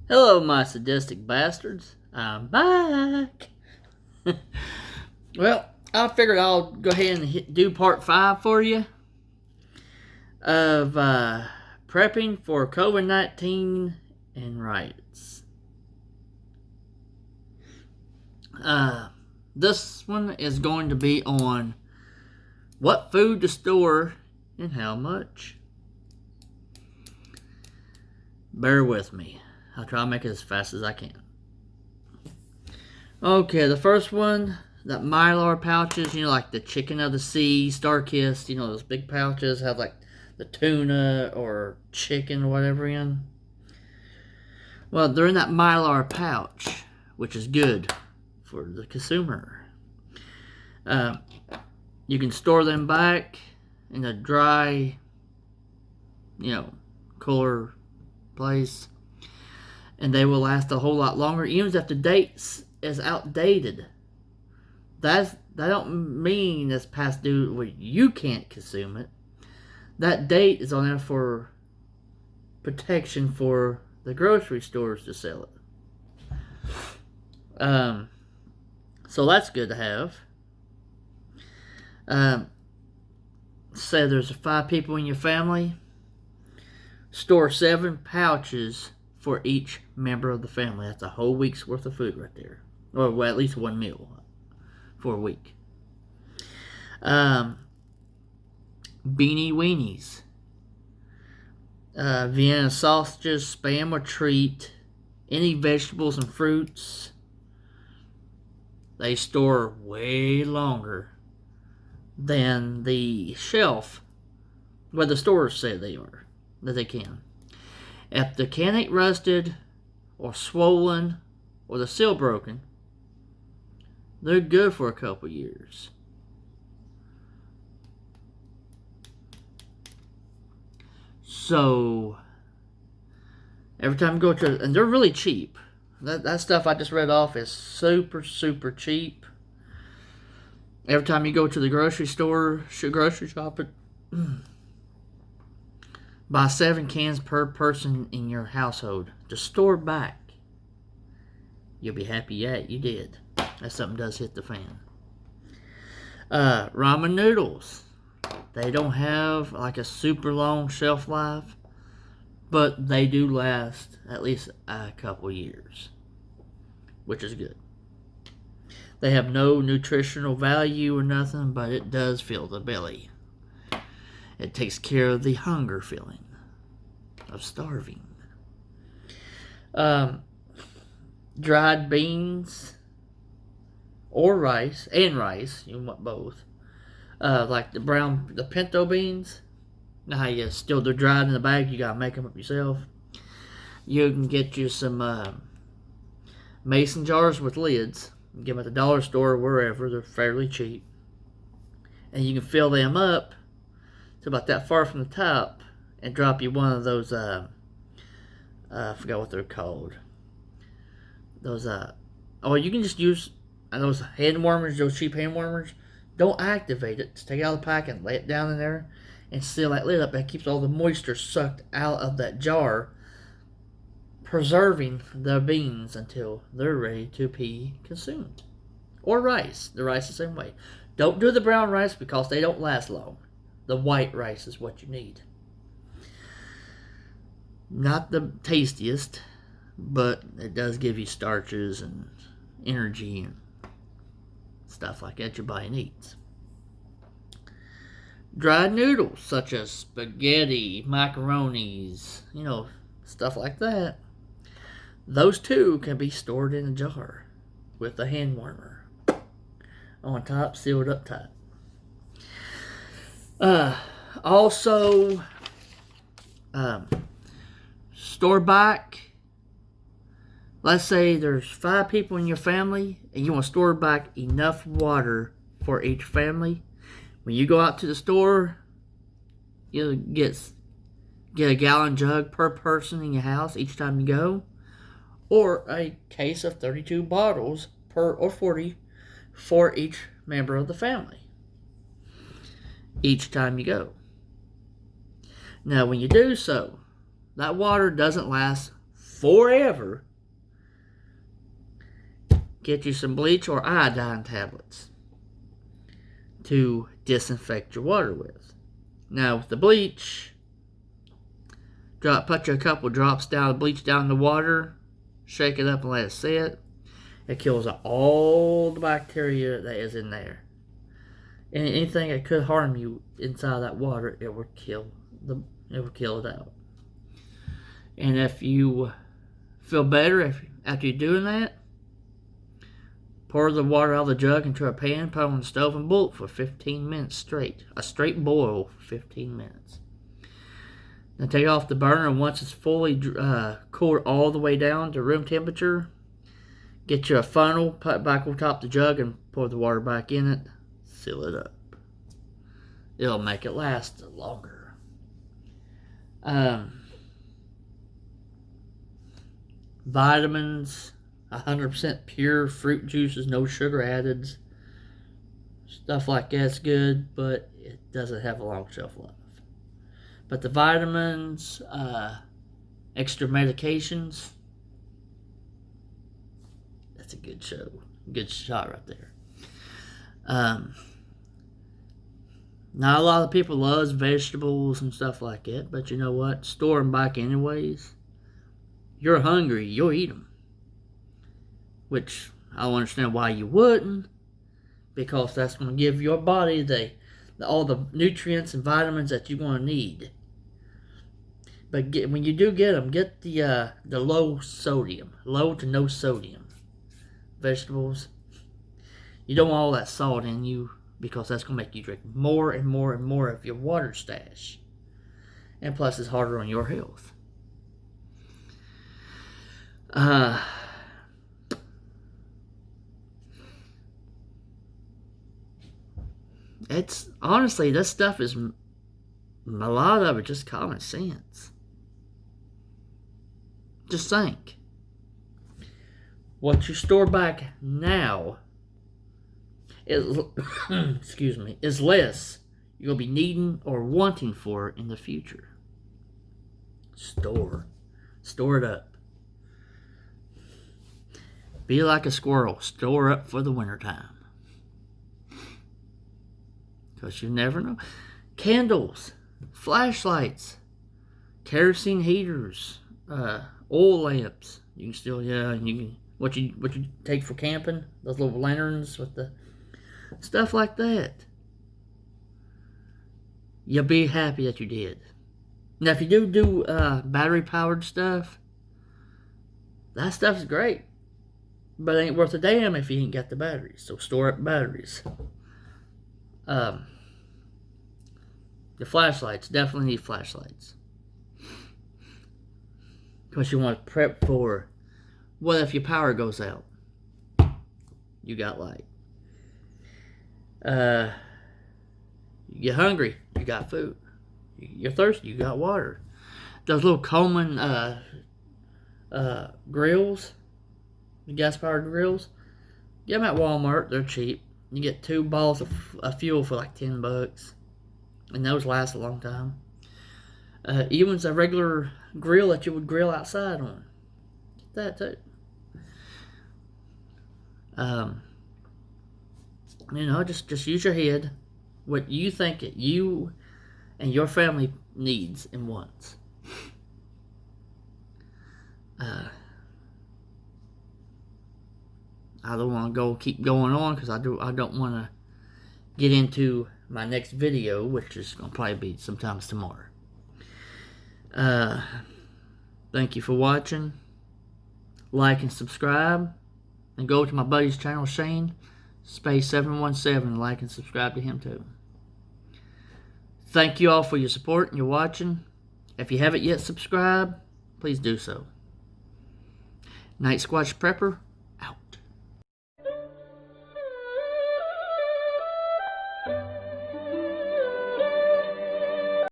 Hello, my sadistic bastards. I'm back. Well, I figured I'll go ahead and do part 5 for you of prepping for COVID-19 and riots. This one is going to be on what food to store and how much. Bear with me. I'll try to make it as fast as I can. Okay, the first one, that Mylar pouches, like the chicken of the sea, Starkist, those big pouches have like the tuna or chicken or whatever in. Well, they're in that Mylar pouch, which is good for the consumer. You can store them back in a dry, cooler place, and they will last a whole lot longer, even if the date is outdated. That don't mean it's past due where you can't consume it. That date is on there for protection for the grocery stores to sell it. So that's good to have. Say there's 5 people in your family. Store 7 pouches for each member of the family. That's a whole week's worth of food right there. Or well, at least one meal for a week. Beanie weenies. Vienna sausages, Spam or treat, any vegetables and fruits. They store way longer than the shelf where the stores say that they can. If the can ain't rusted or swollen or the seal broken, they're good for a couple years. So every time you go to, and they're really cheap. That stuff I just read off is super, super cheap. Every time you go to the grocery store, grocery shop, buy 7 cans per person in your household to store back. You'll be happy you did. If something does hit the fan. Ramen noodles. They don't have like a super long shelf life, but they do last at least a couple years, which is good. They have no nutritional value or nothing, but it does fill the belly. It takes care of the hunger feeling of starving. Dried beans or rice, you want both. Like the pinto beans. Now how you still they're dried in the bag, you gotta make them up yourself. You can get you some mason jars with lids. Get them at the dollar store or wherever. They're fairly cheap. And you can fill them up to about that far from the top and drop you one of those, I forgot what they're called. Those, you can just use those hand warmers, those cheap hand warmers. Don't activate it. Just take it out of the pack and lay it down in there and seal that lid up. That keeps all the moisture sucked out of that jar, preserving the beans until they're ready to be consumed. Or rice. The rice the same way. Don't do the brown rice because they don't last long. The white rice is what you need. Not the tastiest, but it does give you starches and energy and stuff like that your body needs. Dried noodles such as spaghetti, macaronis, stuff like that. Those too can be stored in a jar with a hand warmer on top, sealed up tight. Also, store back. Let's say there's 5 people in your family and you want to store back enough water for each family. When you go out to the store, you'll get a gallon jug per person in your house each time you go, or a case of 32 bottles or 40 for each member of the family each time you go. Now, when you do so, that water doesn't last forever, get you some bleach or iodine tablets to disinfect your water with. Now with the bleach, put a couple drops down the bleach down in the water, shake it up and let it sit. It kills all the bacteria that is in there. And anything that could harm you inside that water, it will kill it out. And if you feel better after you're doing that, pour the water out of the jug into a pan, put it on the stove, and boil it for 15 minutes straight. A straight boil for 15 minutes. Now take it off the burner, and once it's fully cooled all the way down to room temperature, get you a funnel, put it back on top of the jug, and pour the water back in it. Seal it up. It'll make it last longer. Vitamins, 100% pure fruit juices, no sugar added. Stuff like that's good, but it doesn't have a long shelf life. But the vitamins, extra medications, that's a good shot right there. Not a lot of people loves vegetables and stuff like that, but you know what? Store them back anyways. You're hungry, you'll eat them. Which I don't understand why you wouldn't, because that's going to give your body all the nutrients and vitamins that you're going to need. But when you do get them, get the low to no sodium vegetables. You don't want all that salt in you, because that's going to make you drink more and more and more of your water stash. And plus, it's harder on your health. It's honestly, this stuff is a lot of it just common sense. Just think, what you store back now is is less you'll be needing or wanting for in the future. Store it up. Be like a squirrel, store up for the wintertime. Because you never know. Candles, flashlights, kerosene heaters, oil lamps. You can still, what you take for camping, those little lanterns with the stuff like that. You'll be happy that you did. Now, if you do battery powered stuff, that stuff's great, but it ain't worth a damn if you ain't got the batteries. So store up batteries. The flashlights, definitely need flashlights, because you want to prep for what if your power goes out. You got light. You're hungry, you got food. You're thirsty, you got water. Those little Coleman grills, the gas-powered grills, get them at Walmart. They're cheap. You get 2 balls of fuel for like $10, and those last a long time. Even a regular grill that you would grill outside on, get that too. Just use your head. What you think you and your family needs and wants. I don't want to keep going on, because I don't want to get into my next video, which is going to probably be sometimes tomorrow. Thank you for watching. Like and subscribe, and go to my buddy's channel, Shane Space 717, and like and subscribe to him too. Thank you all for your support and your watching. If you haven't yet subscribed, please do so. Night Squatch Prepper,